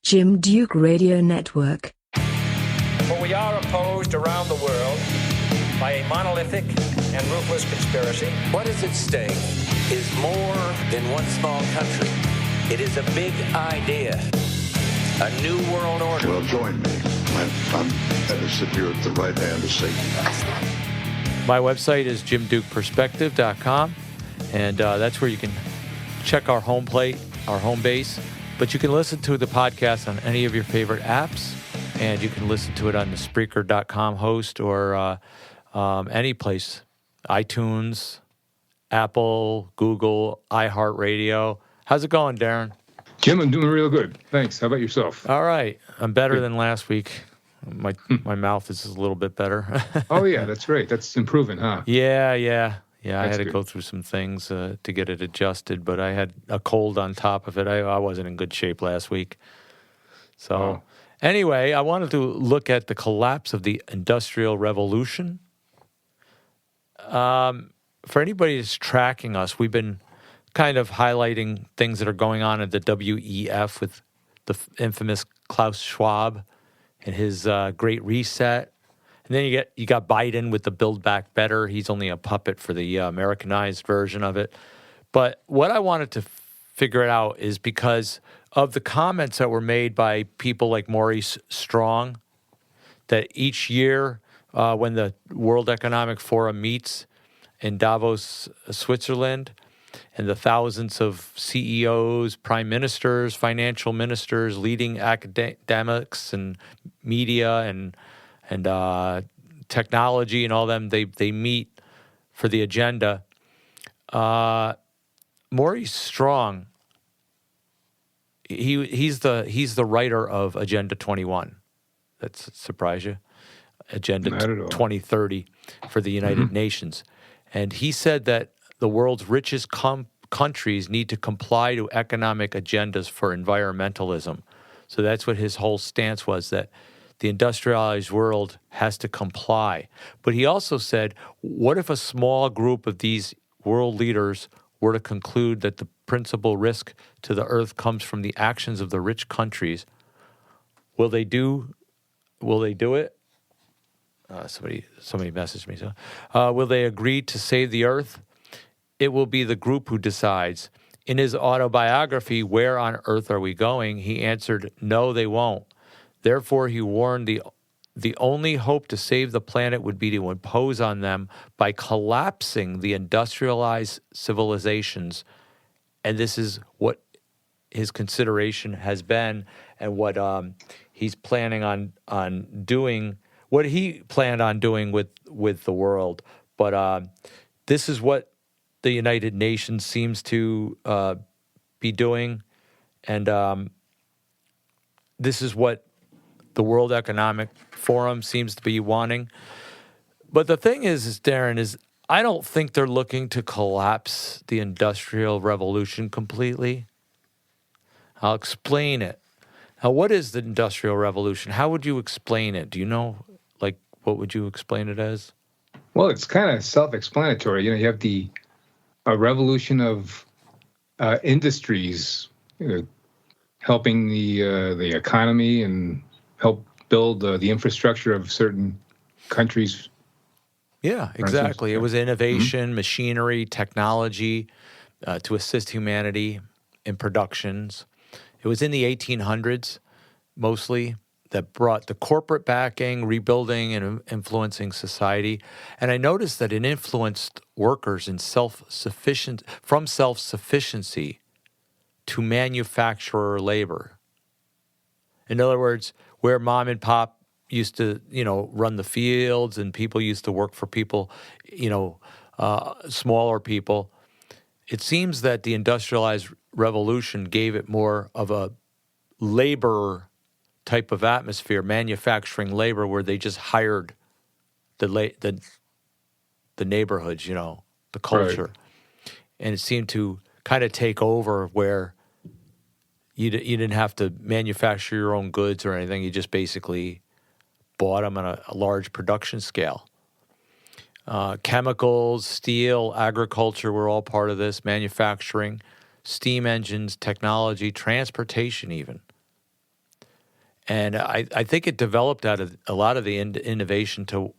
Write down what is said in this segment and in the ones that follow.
Jim Duke Radio Network. For we are opposed around the world by a monolithic and ruthless conspiracy. What is at stake is more than one small country. It is a big idea, a new world order. Well, join me. I'm going to sit here at the right hand of Satan. My website is jimdukeperspective.com, and that's where you can check our home plate, our home base. But you can listen to the podcast on any of your favorite apps, and you can listen to it on the Spreaker.com host or any place, iTunes, Apple, Google, iHeartRadio. How's it going, Darren? Jim, I'm doing real good. Thanks. How about yourself? All right. I'm better than last week. My mouth is a little bit better. Oh, yeah, that's great. That's improving, huh? Yeah. I had to good. go through some things to get it adjusted, but I had a cold on top of it. I wasn't in good shape last week. So anyway, I wanted to look at the collapse of the Industrial Revolution. For anybody that's tracking us, we've been kind of highlighting things that are going on at the WEF with the infamous Klaus Schwab and his Great Reset. And then you got Biden with the Build Back Better. He's only a puppet for the Americanized version of it. But what I wanted to figure it out is because of the comments that were made by people like Maurice Strong, that each year when the World Economic Forum meets in Davos, Switzerland, and the thousands of CEOs, prime ministers, financial ministers, leading academics and media and technology and all them, they meet for the agenda. Maurice Strong, he's the writer of Agenda 21. That's surprise you. Agenda 2030 for the United Nations. And he said that the world's richest countries need to comply to economic agendas for environmentalism. So that's what his whole stance was, that the industrialized world has to comply. But he also said, what if a small group of these world leaders were to conclude that the principal risk to the earth comes from the actions of the rich countries? Will they do it? Somebody messaged me. So, will they agree to save the earth? It will be the group who decides. In his autobiography, Where on Earth Are We Going?, he answered, no, they won't. Therefore, he warned the only hope to save the planet would be to impose on them by collapsing the industrialized civilizations. And this is what his consideration has been, and what he's planning on doing, what he planned on doing with the world. But this is what the United Nations seems to be doing, and this is what the World Economic Forum seems to be wanting. But the thing is, Darren, I don't think they're looking to collapse the Industrial Revolution completely. I'll explain it. Now, what is the Industrial Revolution? How would you explain it? Do you know, what would you explain it as? Well, it's kind of self-explanatory. You have the revolution of industries, helping the economy and help build the infrastructure of certain countries. Yeah, exactly. It was innovation, machinery, technology to assist humanity in productions. It was in the 1800s, mostly, that brought the corporate backing, rebuilding, and influencing society. And I noticed that it influenced workers in from self-sufficiency to manufacturer labor. In other words, where mom and pop used to, run the fields and people used to work for people, smaller people, it seems that the industrialized revolution gave it more of a labor type of atmosphere, manufacturing labor, where they just hired the neighborhoods, the culture. Right. And it seemed to kind of take over where you didn't have to manufacture your own goods or anything. You just basically bought them on a large production scale. Chemicals, steel, agriculture were all part of this, manufacturing, steam engines, technology, transportation even. And I think it developed out of a lot of the innovation to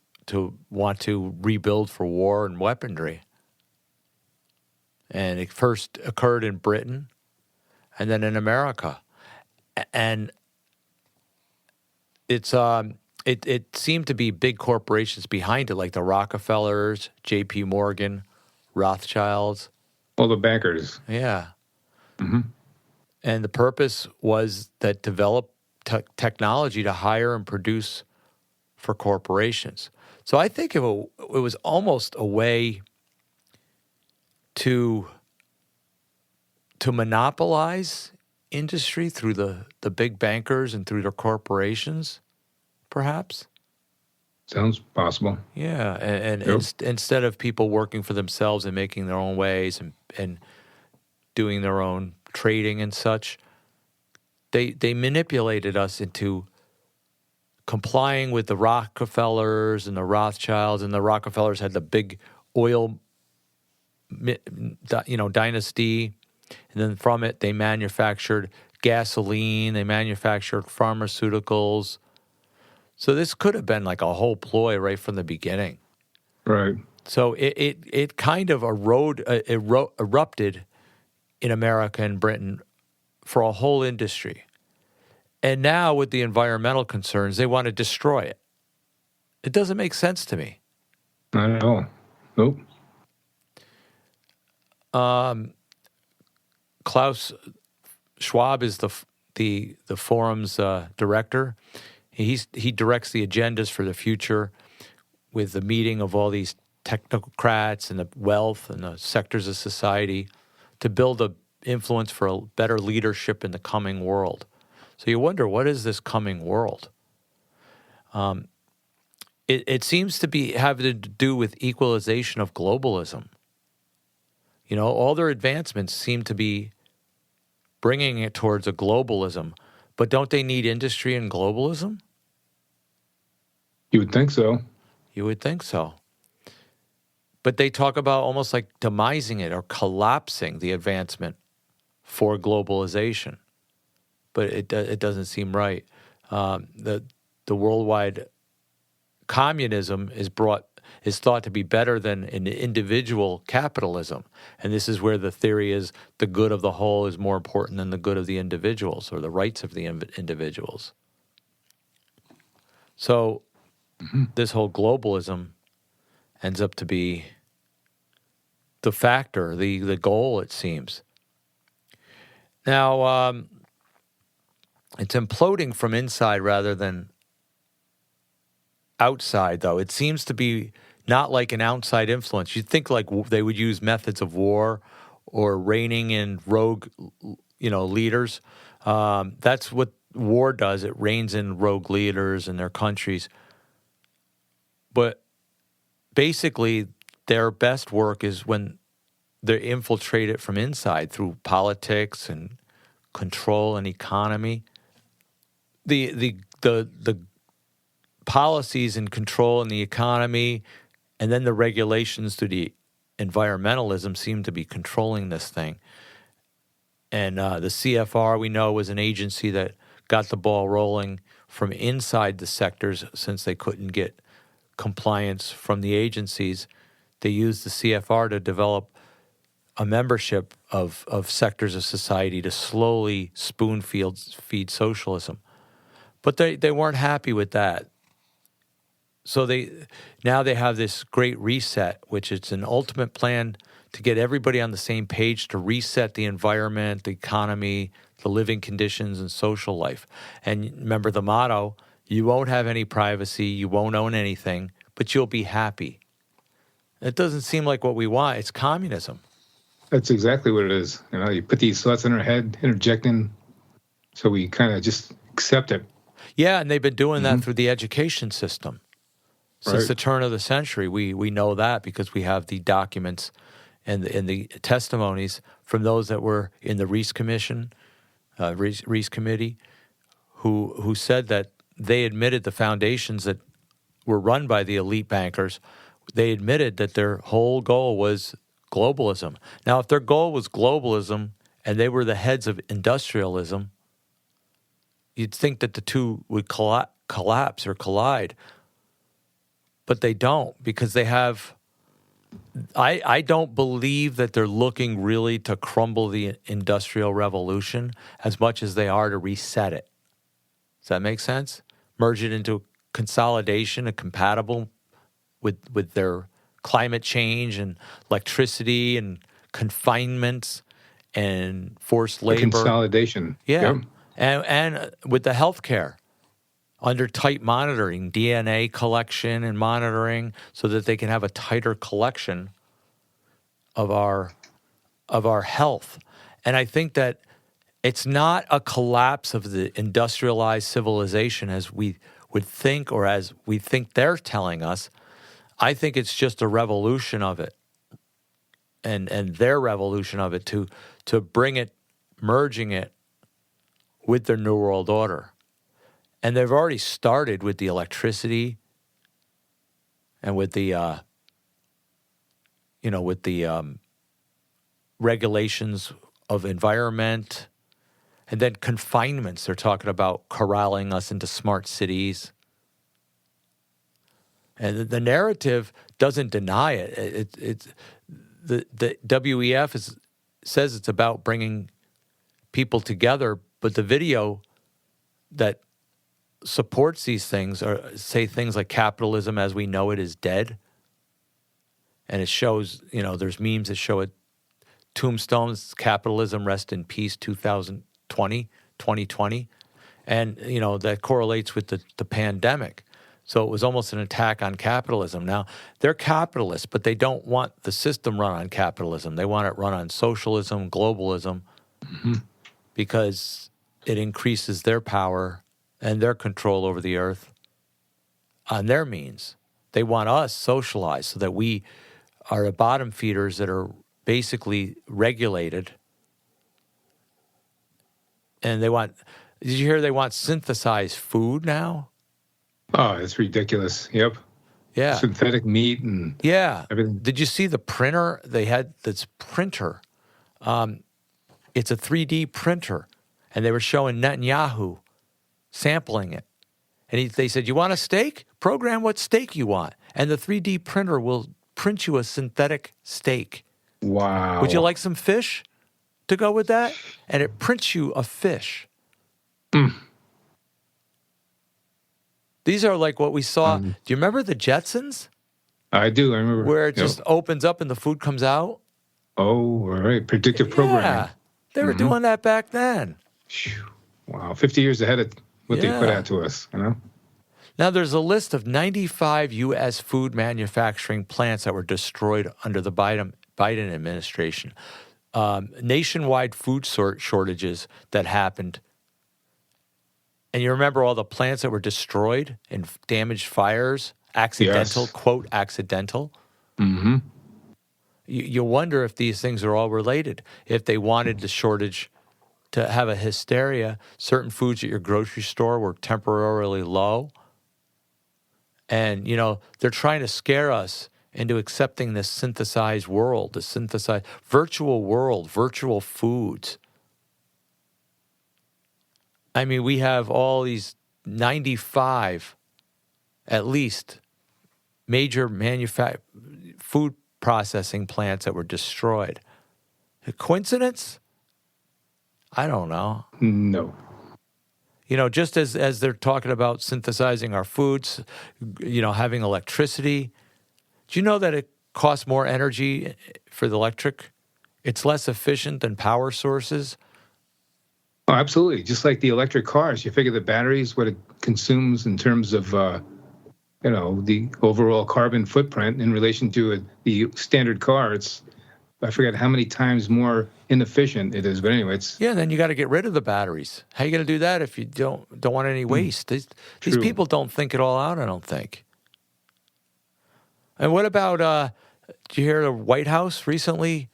want to rebuild for war and weaponry. And it first occurred in Britain and then in America. And it seemed to be big corporations behind it, like the Rockefellers, J.P. Morgan, Rothschilds. All the bankers. Yeah. And the purpose was that develop technology to hire and produce for corporations. So I think it was almost a way to monopolize industry through the big bankers and through their corporations, perhaps. Sounds possible. Yeah, and Yep. Instead of people working for themselves and making their own ways and doing their own trading and such, they manipulated us into complying with the Rockefellers and the Rothschilds, and the Rockefellers had the big oil, dynasty, and then from it they manufactured gasoline, they manufactured pharmaceuticals. So this could have been like a whole ploy right from the beginning. Right. So it kind of erupted in America and Britain for a whole industry. And now with the environmental concerns, they want to destroy it. It doesn't make sense to me. Not at all. Nope. Klaus Schwab is the forum's director. He directs the agendas for the future with the meeting of all these technocrats and the wealth and the sectors of society to build a influence for a better leadership in the coming world. So you wonder, what is this coming world? It seems to have to do with equalization of globalism. All their advancements seem to be bringing it towards a globalism. But don't they need industry and globalism? You would think so. You would think so. But they talk about almost like demising it or collapsing the advancement for globalization. But it doesn't seem right. The worldwide communism is thought to be better than an individual capitalism. And this is where the theory is the good of the whole is more important than the good of the individuals or the rights of the individuals. So this whole globalism ends up to be the factor, the goal, it seems. Now, it's imploding from inside rather than outside, though. It seems to be not like an outside influence. You'd think like they would use methods of war or reining in rogue, leaders. That's what war does. It reins in rogue leaders in their countries. But basically, their best work is when they infiltrate it from inside through politics and control and economy. The policies and control in the economy and then the regulations through the environmentalism seem to be controlling this thing. And the CFR, we know, was an agency that got the ball rolling from inside the sectors since they couldn't get compliance from the agencies. They used the CFR to develop a membership of sectors of society to slowly spoon-feed socialism. But they weren't happy with that. So now they have this great reset, which is an ultimate plan to get everybody on the same page to reset the environment, the economy, the living conditions, and social life. And remember the motto, you won't have any privacy, you won't own anything, but you'll be happy. It doesn't seem like what we want. It's communism. That's exactly what it is. You put these thoughts in our head, interjecting, so we kind of just accept it. Yeah, and they've been doing that through the education system. Since the turn of the century, we know that because we have the documents and the testimonies from those that were in the Reese Commission, Reese Committee, who said that they admitted the foundations that were run by the elite bankers, they admitted that their whole goal was globalism. Now, if their goal was globalism and they were the heads of industrialism, You'd think that the two would collapse or collide, but they don't, because they have. I don't believe that they're looking really to crumble the Industrial Revolution as much as they are to reset it. Does that make sense? Merge it into consolidation and compatible with their climate change and electricity and confinements and forced labor. Consolidation. Yeah. Yep. And with the healthcare, under tight monitoring, DNA collection and monitoring, so that they can have a tighter collection of our health. And I think that it's not a collapse of the industrialized civilization as we would think, or as we think they're telling us. I think it's just a revolution of it, and their revolution of it to bring it, merging it with their New World Order. And they've already started with the electricity and with the, regulations of environment, and then confinements. They're talking about corralling us into smart cities. And the narrative doesn't deny it. It's the WEF says it's about bringing people together, but the video that supports these things or say things like capitalism as we know it is dead. And it shows, there's memes that show it, tombstones, capitalism, rest in peace, 2020. And, that correlates with the pandemic. So it was almost an attack on capitalism. Now, they're capitalists, but they don't want the system run on capitalism. They want it run on socialism, globalism, because it increases their power and their control over the earth on their means. They want us socialized so that we are the bottom feeders that are basically regulated. And did you hear they want synthesized food now? Oh, it's ridiculous. Yep. Yeah. Synthetic meat and everything. Did you see the printer? They had this printer. It's a 3D printer. And they were showing Netanyahu sampling it. And they said, you want a steak? Program what steak you want. And the 3D printer will print you a synthetic steak. Wow. Would you like some fish to go with that? And it prints you a fish. These are like what we saw. Do you remember the Jetsons? I do. I remember. Where it just opens up and the food comes out? Oh, all right. Predictive programming. Yeah. They were doing that back then. Wow. 50 years ahead of what they put out to us, Now, there's a list of 95 U.S. food manufacturing plants that were destroyed under the Biden administration. Nationwide food shortages that happened. And you remember all the plants that were destroyed in damaged fires? Accidental, quote, accidental. Mm-hmm. You wonder if these things are all related. If they wanted the shortage to have a hysteria, certain foods at your grocery store were temporarily low. And, they're trying to scare us into accepting this synthesized world, the synthesized virtual world, virtual foods. I mean, we have all these 95, at least, major food processing plants that were destroyed. A coincidence? I don't know. No. Just as they're talking about synthesizing our foods, having electricity. Do you know that it costs more energy for the electric? It's less efficient than power sources. Oh, absolutely. Just like the electric cars, you figure the batteries, what it consumes in terms of, the overall carbon footprint in relation to the standard car. I forget how many times more inefficient it is, but anyway, it's... Yeah, then you got to get rid of the batteries. How are you going to do that if you don't want any waste? These people don't think it all out, I don't think. And what about, did you hear the White House recently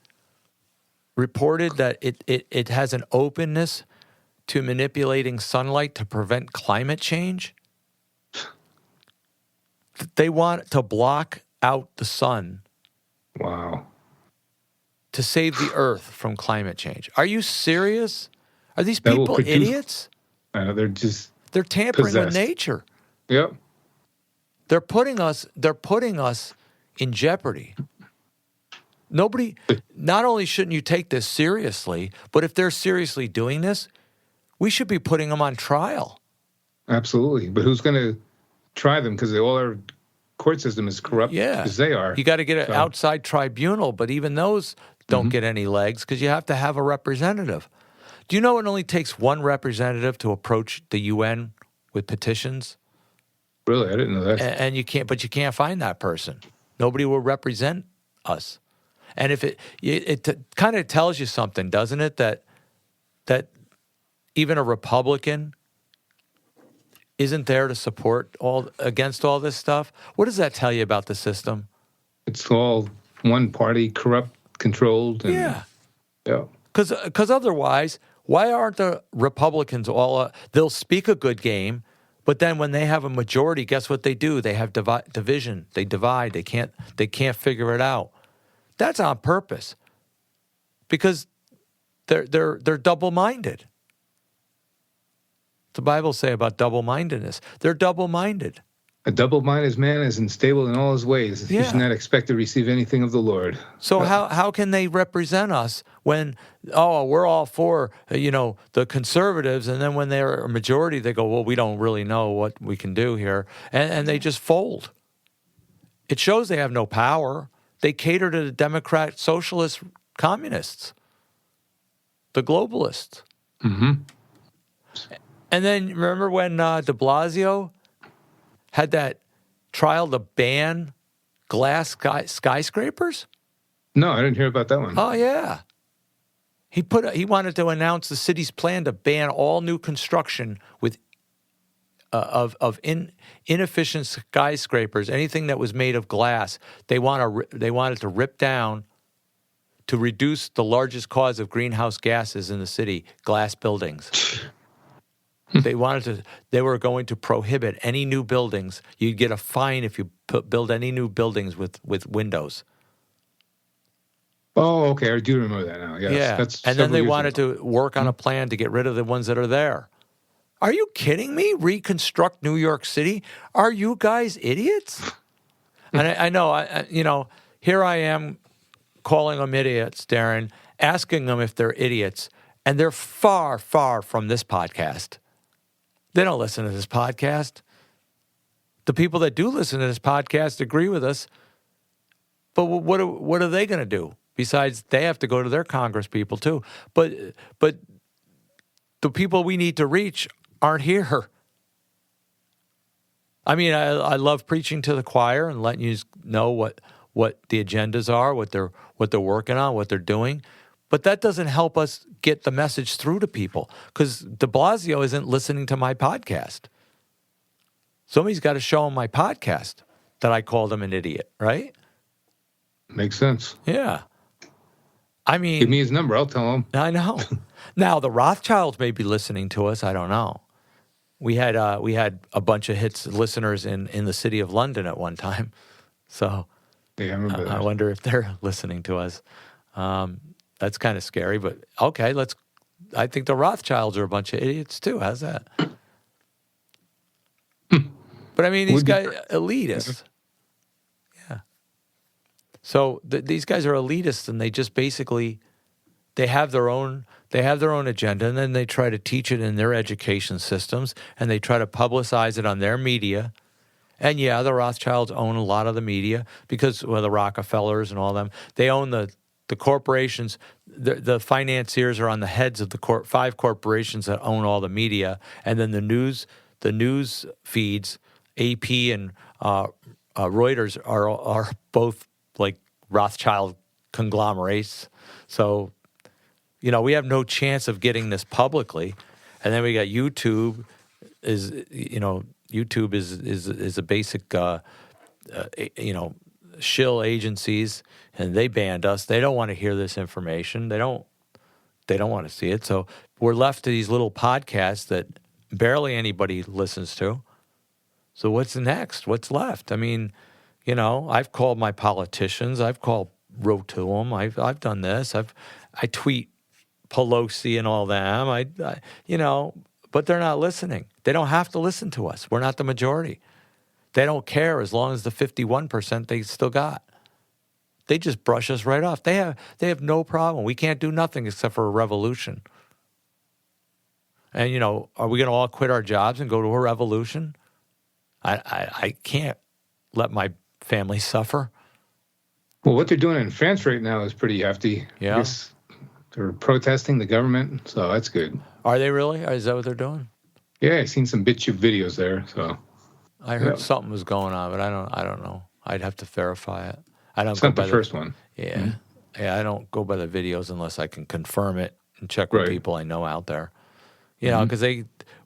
reported that it has an openness to manipulating sunlight to prevent climate change? They want to block out the sun. Wow. To save the earth from climate change. Are you serious? Are these people idiots? They're tampering possessed with nature. Yep. They're putting us in jeopardy. Not only shouldn't you take this seriously, but if they're seriously doing this, we should be putting them on trial. Absolutely. But who's going to try them? Because all our court system is corrupt as they are. You got to get an outside tribunal, but even those don't get any legs because you have to have a representative. Do you know it only takes one representative to approach the UN with petitions? Really? I didn't know that. And you can't find that person. Nobody will represent us. And if it kind of tells you something, doesn't it? That even a Republican isn't there to support against all this stuff. What does that tell you about the system? It's all one party, corrupt, controlled. And, yeah. Yeah. Because otherwise, why aren't the Republicans they'll speak a good game, but then when they have a majority, guess what they do? They have division. They divide. They can't figure it out. That's on purpose because they're double-minded. The Bible say about double-mindedness. They're double-minded. A double-minded man is unstable in all his ways. He should not expect to receive anything of the Lord. So how can they represent us when, we're all for, the conservatives, and then when they're a majority, they go, well, we don't really know what we can do here, and they just fold. It shows they have no power. They cater to the Democrat, socialist, communists, the globalists. Mm-hmm. And then remember when de Blasio had that trial to ban glass skyscrapers? No, I didn't hear about that one. Oh, yeah. He wanted to announce the city's plan to ban all new construction with of inefficient skyscrapers, anything that was made of glass. They wanted to rip down to reduce the largest cause of greenhouse gases in the city, glass buildings. They were going to prohibit any new buildings. You'd get a fine if you build any new buildings with windows. Oh, okay. I do remember that now. Yes. Yeah. And then they wanted to work on a plan to get rid of the ones that are there. Are you kidding me? Reconstruct New York City? Are you guys idiots? And I know, here I am calling them idiots, Darren, asking them if they're idiots. And they're far, far from this podcast. They don't listen to this podcast. The people that do listen to this podcast agree with us. But what are they going to do? Besides, they have to go to their Congress people too. But the people we need to reach aren't here. I mean, I love preaching to the choir and letting you know what the agendas are, what they're working on, what they're doing. But that doesn't help us get the message through to people because de Blasio isn't listening to my podcast. Somebody's got to show him my podcast that I called him an idiot, right? Makes sense. Yeah. I mean, give me his number. I'll tell him. I know. Now, the Rothschilds may be listening to us. I don't know. We had a bunch of hits listeners in the city of London at one time. So yeah, I remember that. I wonder if they're listening to us. That's kind of scary, but okay, I think the Rothschilds are a bunch of idiots too. How's that? But I mean, these guys, elitists. Yeah. So these guys are elitists, and they just basically, they have their own agenda, and then they try to teach it in their education systems, and they try to publicize it on their media. And yeah, the Rothschilds own a lot of the media because, the Rockefellers and all them, they own the corporations. The financiers are on the heads of the 5 corporations that own all the media, and then the news feeds, AP and Reuters are both like Rothschild conglomerates. So, we have no chance of getting this publicly. And then we got YouTube. YouTube is a basic shill agencies, and they banned us. They don't want to hear this information. They don't want to see it. So we're left to these little podcasts that barely anybody listens to. So what's next? What's left? I mean, I've called my politicians. Wrote to them. I've done this. I tweet Pelosi and all them. but they're not listening. They don't have to listen to us. We're not the majority. They don't care as long as the 51% they still got. They just brush us right off. They have no problem. We can't do nothing except for a revolution. And, are we going to all quit our jobs and go to a revolution? I can't let my family suffer. Well, what they're doing in France right now is pretty hefty. Yeah. I guess they're protesting the government, so that's good. Are they really? Is that what they're doing? Yeah, I've seen some BitChute videos there. So I heard something was going on, but I don't know. I'd have to verify it. I don't. It's go not by the first one. Yeah, Mm-hmm. yeah. I don't go by the videos unless I can confirm it and check with people I know out there. Because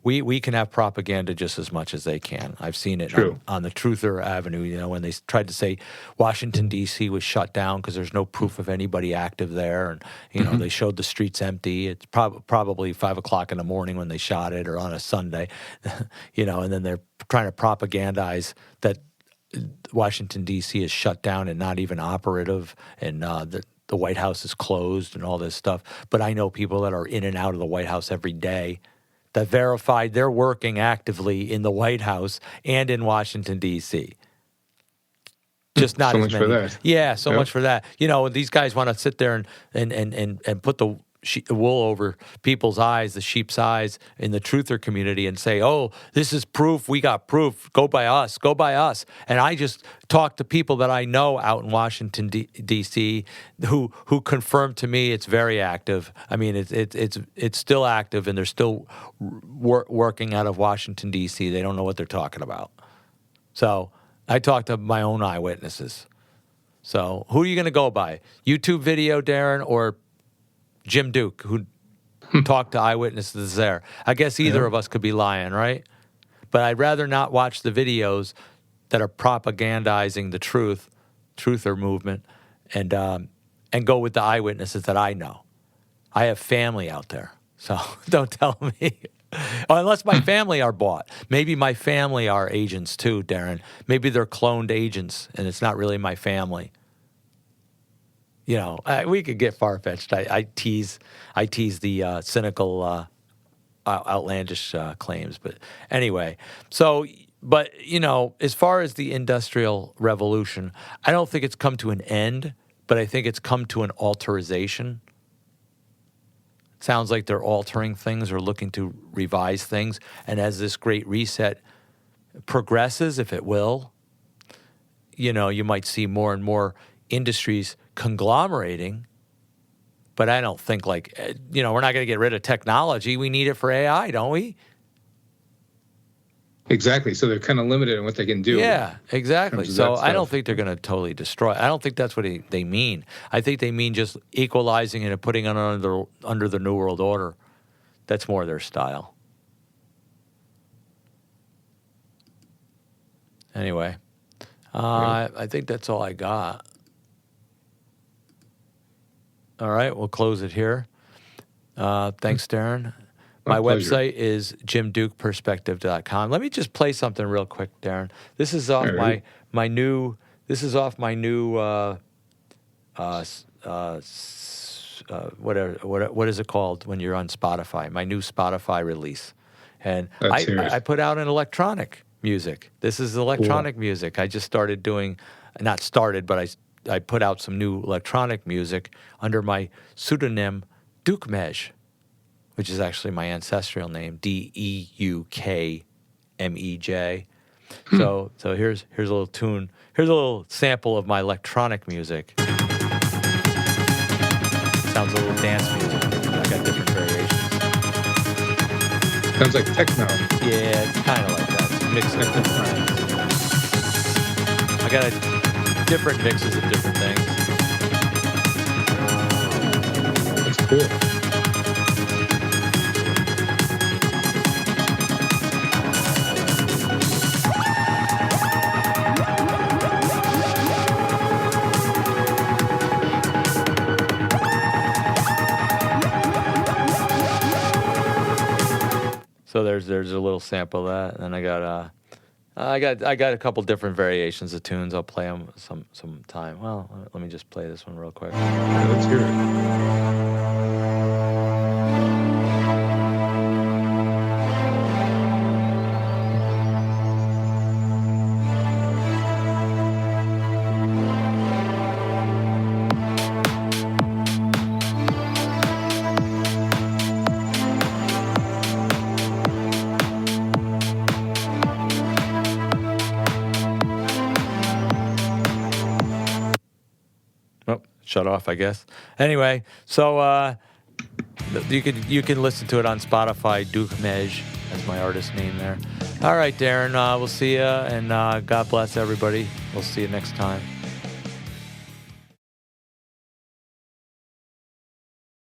we can have propaganda just as much as they can. I've seen it on the Truther Avenue. When they tried to say Washington D.C. was shut down because there's no proof of anybody active there, and they showed the streets empty. It's probably 5 o'clock in the morning when they shot it, or on a Sunday, and then they're trying to propagandize that Washington D.C. is shut down and not even operative, and the White House is closed and all this stuff. But I know people that are in and out of the White House every day that verified they're working actively in the White House and in Washington, D.C. Just not so as much many. for that. Yeah, so much for that. These guys want to sit there and put the wool over people's eyes, the sheep's eyes in the truther community, and say, oh, this is proof. We got proof. Go by us. Go by us. And I just talk to people that I know out in Washington, D.C. who confirm to me it's very active. I mean, it's still active, and they're still working out of Washington, D.C. They don't know what they're talking about. So I talk to my own eyewitnesses. So who are you going to go by? YouTube video, Darren, or Jim Duke, who talked to eyewitnesses there? I guess either of us could be lying, right? But I'd rather not watch the videos that are propagandizing the truther movement, and go with the eyewitnesses that I know. I have family out there, so don't tell me. Unless my family are bought. Maybe my family are agents too, Darren. Maybe they're cloned agents, and it's not really my family. We could get far-fetched. I tease the cynical, outlandish claims. But anyway, but as far as the Industrial Revolution, I don't think it's come to an end, but I think it's come to an alterization. It sounds like they're altering things or looking to revise things. And as this Great Reset progresses, if it will, you might see more and more industries conglomerating, but I don't think we're not going to get rid of technology. We need it for AI, don't we? Exactly. So they're kind of limited in what they can do. Yeah, exactly. So I don't think they're going to totally destroy. I don't think that's what they mean. I think they mean just equalizing it and putting it under the New World Order. That's more their style. Anyway, I think that's all I got. All right, we'll close it here. Thanks, Darren. My website is jimdukeperspective.com. Let me just play something real quick, Darren. This is off my new what is it called when you're on Spotify? My new Spotify release. And I put out an electronic music. This is electronic music. I just started doing, not started, but I put out some new electronic music under my pseudonym Dukemej, which is actually my ancestral name, Deukmej. So here's a little tune. Here's a little sample of my electronic music. Sounds a little dance music. I got different variations. Sounds like techno. Yeah, it's kind of like that. It's a mix of different things. I got different mixes of different things. That's cool. So there's a little sample of that, and then I got a couple different variations of tunes. I'll play them some time. Well, let me just play this one real quick. Yeah, let's hear it. shut off, I guess. Anyway, so you can listen to it on Spotify. Duke Mej, that's my artist name there. All right, Darren, we'll see you, and God bless everybody. We'll see you next time.